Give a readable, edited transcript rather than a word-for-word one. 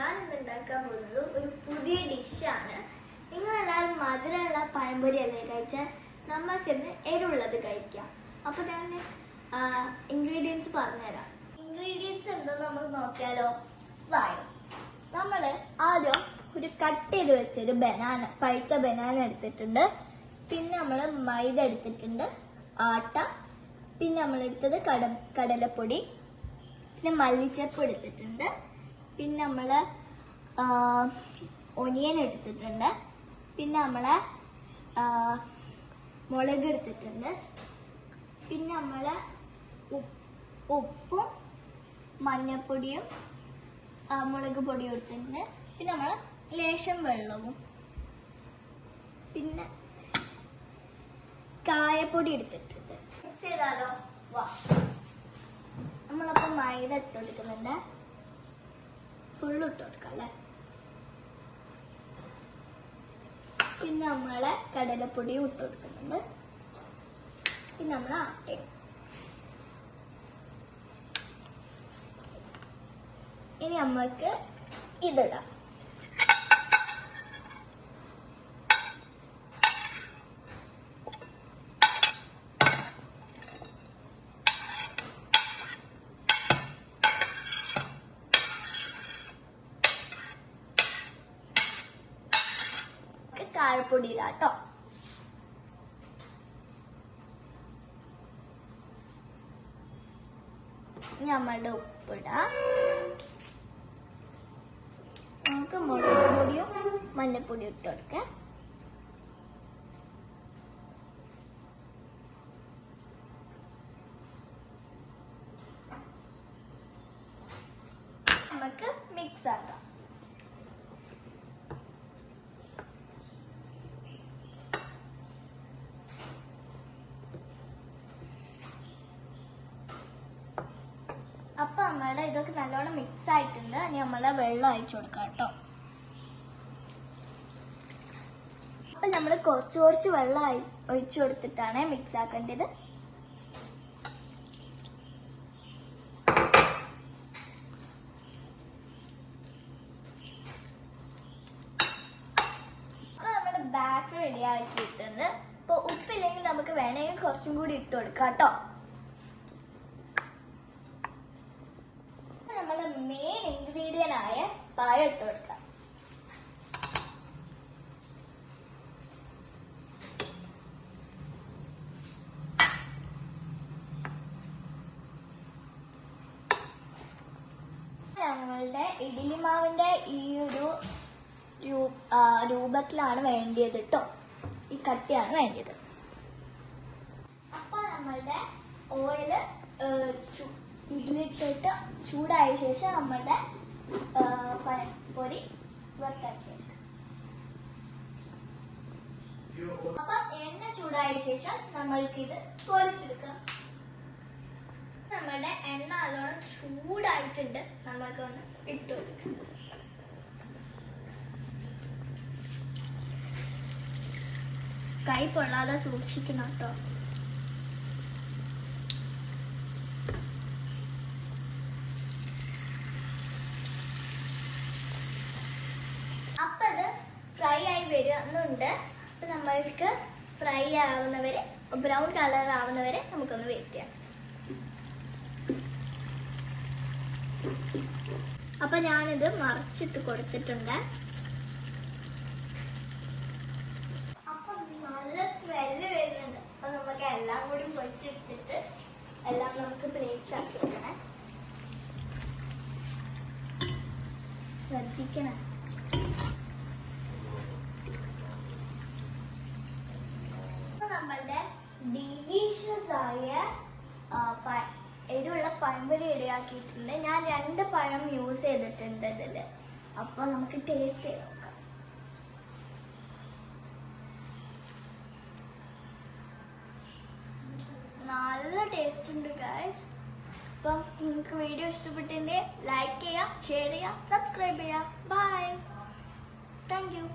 ഞാൻ ഇന്ന് ഉണ്ടാക്കാൻ പോകുന്നത് ഒരു പുതിയ ഡിഷാണ്. നിങ്ങളെല്ലാവരും മധുരമുള്ള പഴംപൊരി അല്ലേ കഴിച്ചാൽ നമുക്കിന്ന് എരിവുള്ളത് കഴിക്കാം. അപ്പോൾ ഞാൻ ഇൻഗ്രീഡിയൻസ് പറഞ്ഞുതരാം. ഇൻഗ്രീഡിയൻസ് എന്താണെന്ന് നമുക്ക് നോക്കിയാലോ. നമ്മൾ ആദ്യം ഒരു കട്ട് ചെയ്ത് വെച്ചൊരു പഴുത്ത ബനാന എടുത്തിട്ടുണ്ട്. പിന്നെ നമ്മൾ മൈദ എടുത്തിട്ടുണ്ട്, ആട്ട, പിന്നെ നമ്മളെടുത്തത് കടലപ്പൊടി, പിന്നെ മല്ലിച്ചപ്പ് എടുത്തിട്ടുണ്ട്, പിന്നെ നമ്മൾ ഒനിയൻ എടുത്തിട്ടുണ്ട്, പിന്നെ നമ്മൾ മുളക് എടുത്തിട്ടുണ്ട്, പിന്നെ നമ്മൾ ഉപ്പും മഞ്ഞൾപ്പൊടിയും മുളക് പൊടിയും എടുത്തിട്ടുണ്ട്, പിന്നെ നമ്മൾ ലേശം വെള്ളവും, പിന്നെ കായപ്പൊടി എടുത്തിട്ടുണ്ട്. മിക്സ് ചെയ്താലോ. നമ്മളപ്പോൾ മൈദ ഇട്ട് കൊടുക്കുന്നുണ്ട്. ഫുള്ള് ഇട്ട് കൊടുക്കാം അല്ലേ. പിന്നെ നമ്മളെ കടലപ്പൊടിയും ഇട്ട് കൊടുക്കുന്നുണ്ട്. പിന്നെ നമ്മൾ ആട്ടയും. ഇനി നമ്മൾക്ക് ഇതിടാം. കായപ്പൊടി ഇടാട്ടോ. നമ്മളുടെ ഉപ്പിടാം. നമുക്ക് മുളക് പൊടിയും മഞ്ഞൾപ്പൊടിയും ഇട്ട് കൊടുക്കാം. നമുക്ക് മിക്സ് ആക്കാം. അപ്പൊ നമ്മളുടെ ഇതൊക്കെ നല്ലോണം മിക്സ് ആയിട്ടുണ്ട്. ഇനി നമ്മളെ വെള്ളം ഒഴിച്ചു കൊടുക്കാം കേട്ടോ. അപ്പൊ നമ്മൾ കുറച്ച് വെള്ളം ഒഴിച്ചു കൊടുത്തിട്ടാണ് മിക്സ് ആക്കേണ്ടത്. അപ്പൊ നമ്മുടെ ബാറ്റർ റെഡി ആക്കിയിട്ടുണ്ട്. ഇപ്പൊ ഉപ്പില്ലെങ്കിൽ നമുക്ക് വേണമെങ്കിൽ കുറച്ചും കൂടി ഇട്ട് കൊടുക്കാം കേട്ടോ. നമ്മളെ മെയിൻ ഇൻഗ്രീഡിയന്റ് ആയ പഴം ഇട്ട് കൊടുക്കാം. ഞങ്ങളുടെ ഇഡ്ഡലി മാവിന്റെ ഈ ഒരു രൂപത്തിലാണ് വേണ്ടിയത് കേട്ടോ. ഈ കട്ടിയാണ് വേണ്ടിയത്. അപ്പൊ നമ്മളുടെ ഓയില് ഇതിലിട്ടിട്ട് ചൂടായ ശേഷം നമ്മളുടെ പഴംപൊരി വറുത്താക്കിയെടുക്കാം. അപ്പൊ എണ്ണ ചൂടായ ശേഷം നമ്മൾക്കിത് പൊരിച്ചെടുക്കാം. നമ്മളുടെ എണ്ണ നല്ലോണം ചൂടായിട്ടുണ്ട്. നമ്മൾക്കൊന്ന് ഇട്ട് കൊടുക്കാം. കൈ പൊള്ളാതെ സൂക്ഷിക്കണം കേട്ടോ. ഫ്രൈ ആയി വരുന്നുണ്ട്. അപ്പൊ നമ്മൾക്ക് ഫ്രൈ ആവുന്നവരെ, ബ്രൗൺ കളർ ആവുന്നവരെ നമുക്കൊന്ന് വെയിറ്റ് ചെയ്യാം. അപ്പൊ ഞാനിത് മറിച്ചിട്ട് കൊടുത്തിട്ടുണ്ട്. അപ്പൊ നല്ല സ്മെല്ല് വരുന്നുണ്ട്. അപ്പൊ നമുക്ക് എല്ലാം കൂടി പൊരിച്ചെടുത്തിട്ട് എല്ലാം നമുക്ക് പ്ലേറ്റ്സ് ആക്കി വെക്കണം. ശ്രദ്ധിക്കണം. നമ്മളുടെ ഡിലീഷ്യസ് ആയ എരിവുള്ള പഴംപൊരി റെഡിയാക്കിയിട്ടുണ്ട്. ഞാൻ 2 പഴം യൂസ് ചെയ്തിട്ടുണ്ട് ഇതില്. അപ്പൊ നമുക്ക് ടേസ്റ്റ് ചെയ്ത് നോക്കാം. നല്ല ടേസ്റ്റ് ഉണ്ട് ഗൈസ്. അപ്പം നിങ്ങൾക്ക് വീഡിയോ ഇഷ്ടപ്പെട്ടെങ്കിൽ ലൈക്ക് ചെയ്യുക, ഷെയർ ചെയ്യുക, സബ്സ്ക്രൈബ് ചെയ്യുക. ബൈ. Thank you.